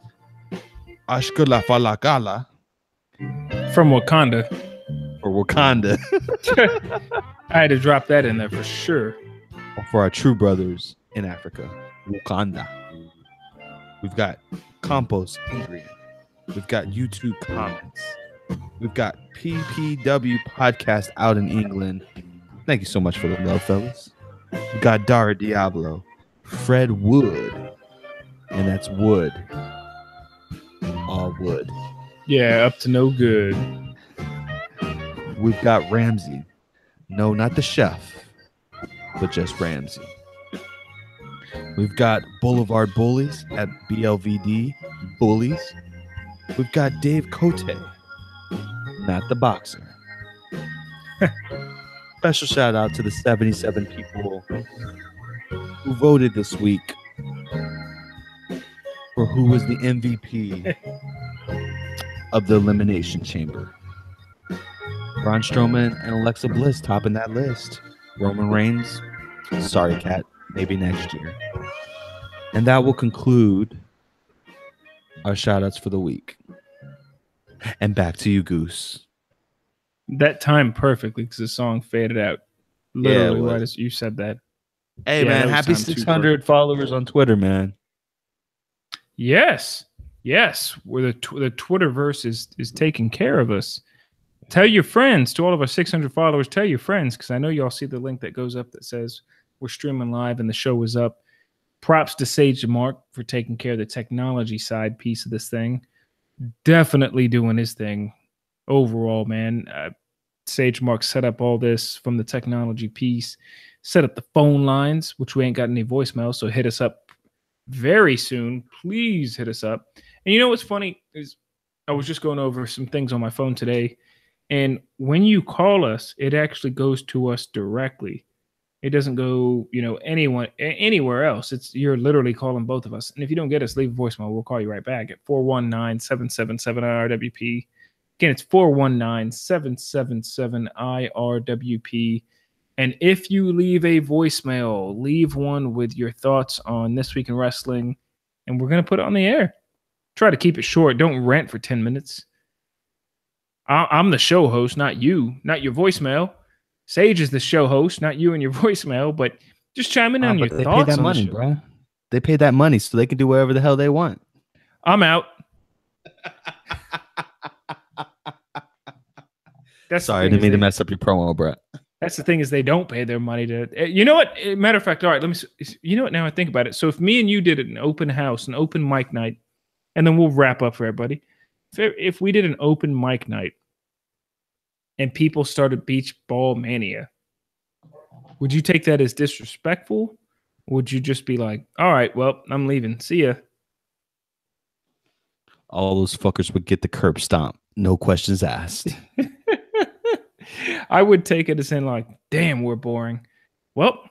B: Ashkula Falakala,
A: From Wakanda.
B: or Wakanda.
A: I had to drop that in there for sure.
B: For our true brothers in Africa, Wakanda. We've got Compost Ingrid. We've got YouTube comments. We've got PPW podcast out in England. Thank you so much for the love, fellas. We've got Dara Diablo, Fred Wood, and that's Wood. All wood.
A: Yeah, up to no good.
B: We've got Ramsey. No, not the chef, but just Ramsey. We've got Boulevard Bullies at BLVD Bullies. We've got Dave Cote, not the boxer. Special shout out to the 77 people who voted this week for who was the MVP of the Elimination Chamber. Braun Strowman and Alexa Bliss topping that list. Roman Reigns, sorry, Kat, maybe next year. And that will conclude our shout outs for the week. And back to you, Goose.
A: That timed perfectly because the song faded out. Literally, right as you said that.
B: Hey, yeah, man, happy 600 followers on Twitter, man.
A: Yes. Where the Twitterverse is taking care of us. Tell your friends, to all of our 600 followers, tell your friends, because I know y'all see the link that goes up that says we're streaming live and the show is up. Props to Sage and Mark for taking care of the technology side piece of this thing. Definitely doing his thing overall, man. Sage Mark set up all this from the technology piece, set up the phone lines, which we ain't got any voicemail, so hit us up very soon. Please hit us up. And you know what's funny is I was just going over some things on my phone today, and when you call us, it actually goes to us directly. It doesn't go, anywhere else. You're literally calling both of us. And if you don't get us, leave a voicemail. We'll call you right back at 419-777-IRWP. Again, it's 419-777-IRWP. And if you leave a voicemail, leave one with your thoughts on This Week in Wrestling, and we're going to put it on the air. Try to keep it short. Don't rant for 10 minutes. I'm the show host, not you, not your voicemail. Sage is the show host, not you and your voicemail, but just chime in on your thoughts. They pay
B: that money, bro. They pay that money so they can do whatever the hell they want.
A: I'm out.
B: Sorry, I didn't mean to mess up your promo, bro.
A: That's the thing is they don't pay their money to. You know what? Matter of fact, all right, let me. You know what? Now I think about it. So if me and you did an open house, an open mic night, and then we'll wrap up for everybody. If we did an open mic night and people started Beach Ball Mania, would you take that as disrespectful? Or would you just be like, all right, well, I'm leaving. See ya.
B: All those fuckers would get the curb stomp. No questions asked.
A: I would take it as in like, damn, we're boring. Well,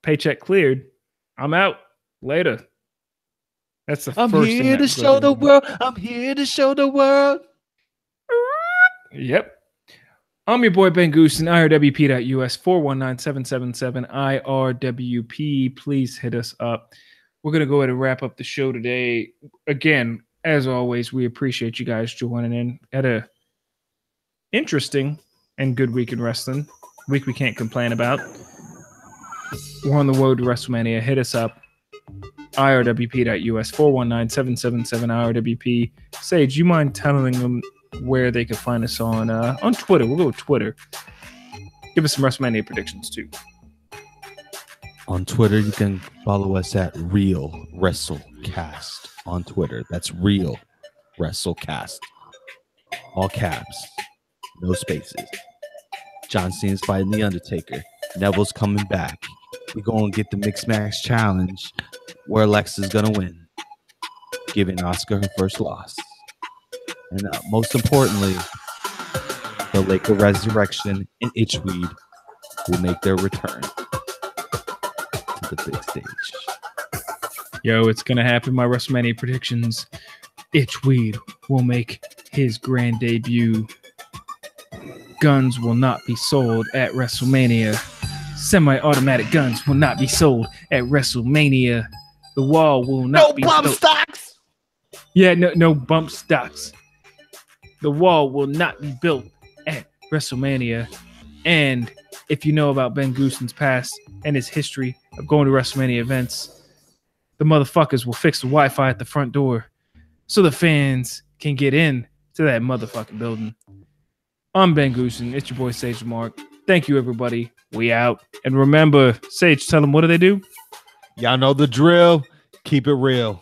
A: paycheck cleared. I'm out. Later. That's the first thing. I'm here to show the world. I'm here to show the world. Yep. I'm your boy Ben Goose and IRWP.us 419-777-IRWP. Please hit us up. We're going to go ahead and wrap up the show today. Again, as always, we appreciate you guys joining in at a interesting and good week in wrestling. Week we can't complain about. We're on the road to WrestleMania. Hit us up. IRWP.us 419-777-IRWP. Sage, you mind telling them where they can find us on Twitter? We'll go with Twitter. Give us some WrestleMania predictions too.
B: On Twitter, you can follow us at Real WrestleCast on Twitter. That's Real WrestleCast. All caps. No spaces. John Cena's fighting The Undertaker. Neville's coming back. We're going to get the Mixed Match Challenge where Alexa's going to win, giving Asuka her first loss. And most importantly, the Laker Resurrection and Itchweed will make their return to the big stage.
A: Yo, it's going to happen. My WrestleMania predictions. Itchweed will make his grand debut. Guns will not be sold at WrestleMania. Semi-automatic guns will not be sold at WrestleMania. The wall will not be
B: bump
A: built.
B: stocks.
A: Yeah, no bump stocks. The wall will not be built at WrestleMania. And if you know about Ben Goosen's past and his history of going to WrestleMania events, the motherfuckers will fix the Wi-Fi at the front door so the fans can get in to that motherfucking building. I'm Ben Goosen. It's your boy Sage Mark. Thank you, everybody. We out. And remember, Sage, tell them, what do they do?
B: Y'all know the drill. Keep it real.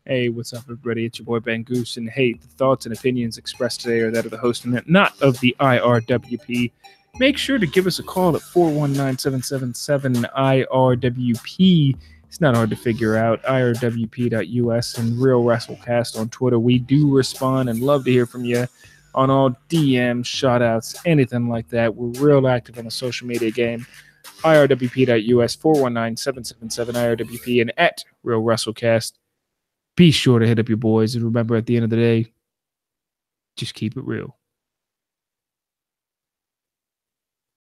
A: Hey, what's up, everybody? It's your boy Ben Goose. And hey, the thoughts and opinions expressed today are that of the host and not of the IRWP. Make sure to give us a call at 419-777-IRWP. It's not hard to figure out. IRWP.us and Real WrestleCast on Twitter. We do respond and love to hear from you on all DMs, shoutouts, anything like that. We're real active on the social media game. IRWP.us, 419-777-IRWP, and at Real WrestleCast. Be sure to hit up your boys. And remember, at the end of the day, just keep it real.